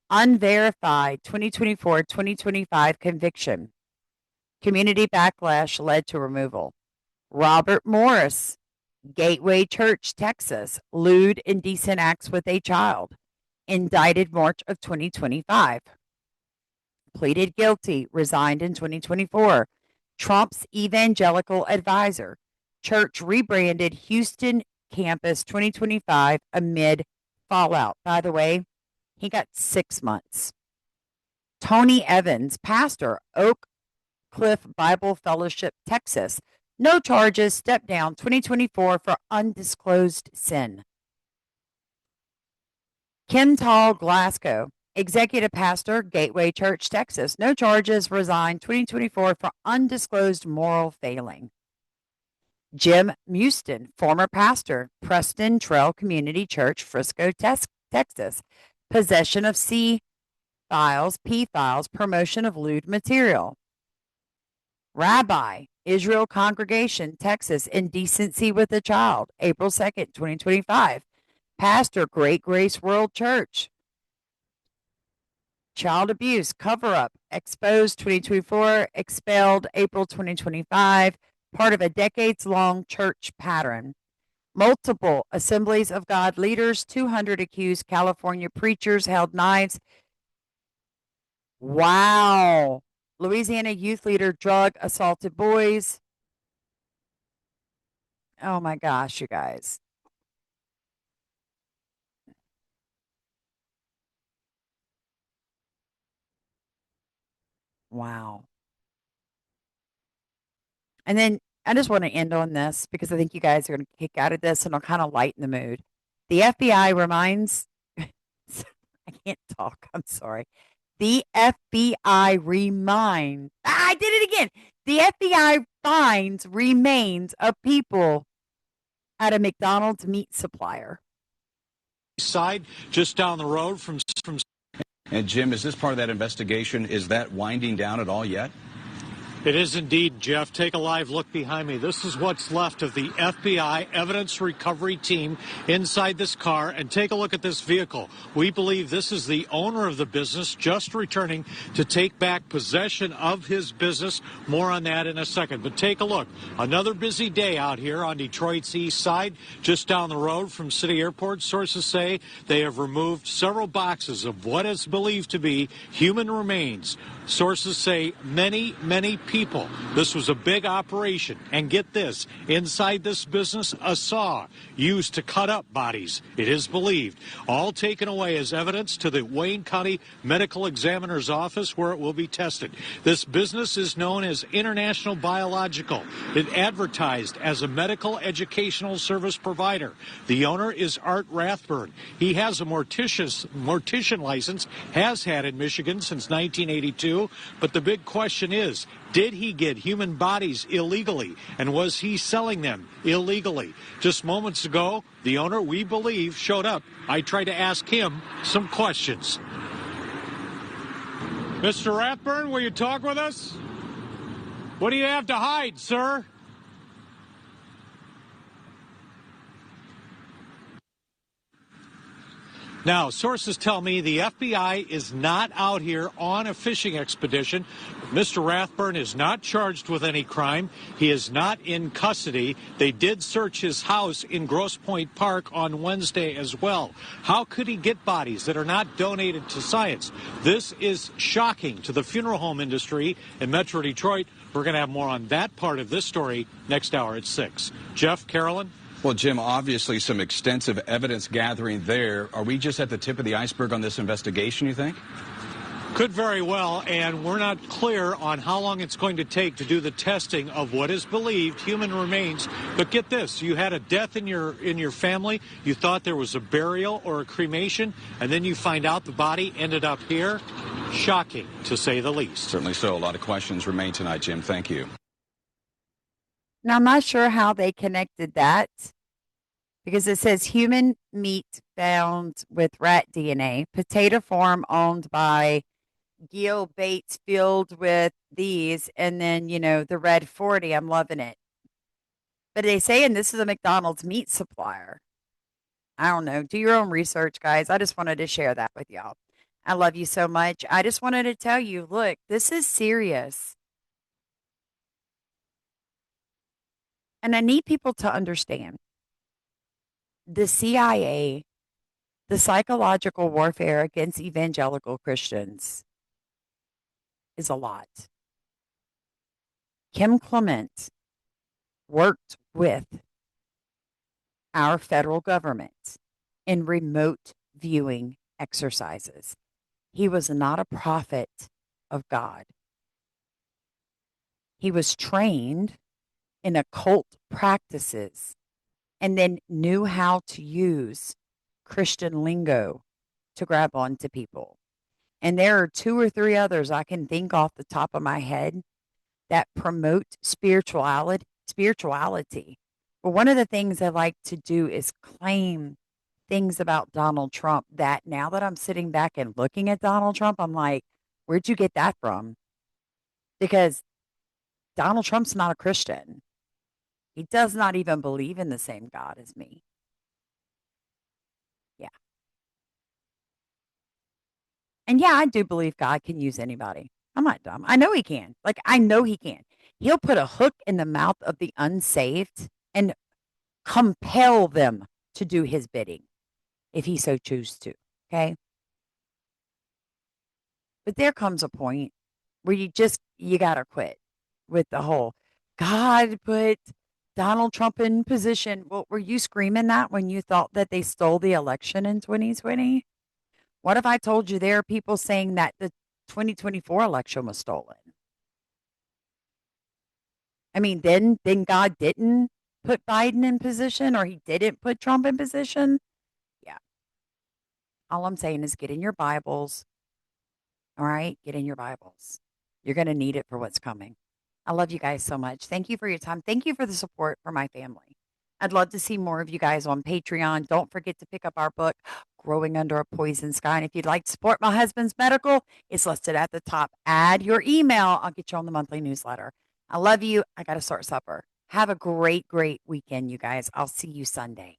unverified 2024-2025 conviction. Community backlash led to removal. Robert Morris, Gateway Church, Texas, lewd indecent acts with a child, indicted March of 2025. Pleaded guilty, resigned in 2024. Trump's evangelical advisor, church rebranded Houston campus 2025 amid fallout. By the way, he got 6 months. Tony Evans, pastor, Oak Cliff Bible Fellowship, Texas. No charges, step down 2024 for undisclosed sin. Kim Tall Glasgow, executive pastor, Gateway Church, Texas. No charges, resigned 2024 for undisclosed moral failing. Jim Muston, former pastor, Preston Trail Community Church, Frisco, Texas. Possession of C files, P files, promotion of lewd material. Rabbi, Israel Congregation, Texas, indecency with a child, April 2nd, 2025. Pastor, Great Grace World Church. Child abuse, cover up, exposed 2024, expelled April 2025, part of a decades-long church pattern. Multiple Assemblies of God leaders, 200 accused California preachers held knives. Wow. Louisiana youth leader drug assaulted boys. Oh my gosh, you guys. Wow. And then I just want to end on this because I think you guys are going to kick out of this and I'll kind of lighten the mood. The FBI reminds, I can't talk. I'm sorry. The FBI reminds, I did it again. The FBI finds remains of people at a McDonald's meat supplier. Side just down the road from. And Jim, is this part of that investigation? Is that winding down at all yet? It is indeed, Jeff. Take a live look behind me. This is what's left of the FBI evidence recovery team inside this car. And take a look at this vehicle. We believe this is the owner of the business just returning to take back possession of his business. More on that in a second. But take a look. Another busy day out here on Detroit's east side, just down the road from City Airport. Sources say they have removed several boxes of what is believed to be human remains. Sources say many people. This was a big operation. And get this, inside this business, a saw used to cut up bodies, it is believed. All taken away as evidence to the Wayne County Medical Examiner's Office where it will be tested. This business is known as International Biological. It advertised as a medical educational service provider. The owner is Art Rathburn. He has a mortician license, has had in Michigan since 1982. But the big question is, did he get human bodies illegally? And was he selling them illegally? Just moments ago, the owner, we believe, showed up. I tried to ask him some questions. Mr. Rathburn, will you talk with us? What do you have to hide, sir? Now, sources tell me the FBI is not out here on a fishing expedition. Mr. Rathburn is not charged with any crime. He is not in custody. They did search his house in Grosse Pointe Park on Wednesday as well. How could he get bodies that are not donated to science? This is shocking to the funeral home industry in Metro Detroit. We're going to have more on that part of this story next hour at 6. Jeff, Carolyn? Well, Jim, obviously some extensive evidence gathering there. Are we just at the tip of the iceberg on this investigation, you think? Could very well, and we're not clear on how long it's going to take to do the testing of what is believed human remains. But get this, you had a death in your family, you thought there was a burial or a cremation, and then you find out the body ended up here. Shocking, to say the least. Certainly so. A lot of questions remain tonight, Jim. Thank you. Now, I'm not sure how they connected that because it says human meat found with rat DNA, potato farm owned by Gil Bates filled with these, and then, the red 40. I'm loving it. But they saying this is a McDonald's meat supplier. I don't know. Do your own research, guys. I just wanted to share that with y'all. I love you so much. I just wanted to tell you, look, this is serious. And I need people to understand the CIA, the psychological warfare against evangelical Christians is a lot. Kim Clement worked with our federal government in remote viewing exercises. He was not a prophet of God. He was trained in occult practices and then knew how to use Christian lingo to grab onto people. And there are 2 or 3 others I can think off the top of my head that promote spirituality. But one of the things I like to do is claim things about Donald Trump that now that I'm sitting back and looking at Donald Trump, I'm like, where'd you get that from? Because Donald Trump's not a Christian. He does not even believe in the same God as me. Yeah. And yeah, I do believe God can use anybody. I'm not dumb. I know he can. I know he can. He'll put a hook in the mouth of the unsaved and compel them to do his bidding if he so chooses to. Okay. But there comes a point where you got to quit with the whole God put Donald Trump in position. Well, were you screaming that when you thought that they stole the election in 2020? What if I told you there are people saying that the 2024 election was stolen? I mean, then God didn't put Biden in position, or he didn't put Trump in position. Yeah. All I'm saying is get in your Bibles. All right, get in your Bibles. You're going to need it for what's coming. I love you guys so much. Thank you for your time. Thank you for the support for my family. I'd love to see more of you guys on Patreon. Don't forget to pick up our book, Growing Under a Poison Sky. And if you'd like to support my husband's medical, it's listed at the top. Add your email. I'll get you on the monthly newsletter. I love you. I got to start supper. Have a great, great weekend, you guys. I'll see you Sunday.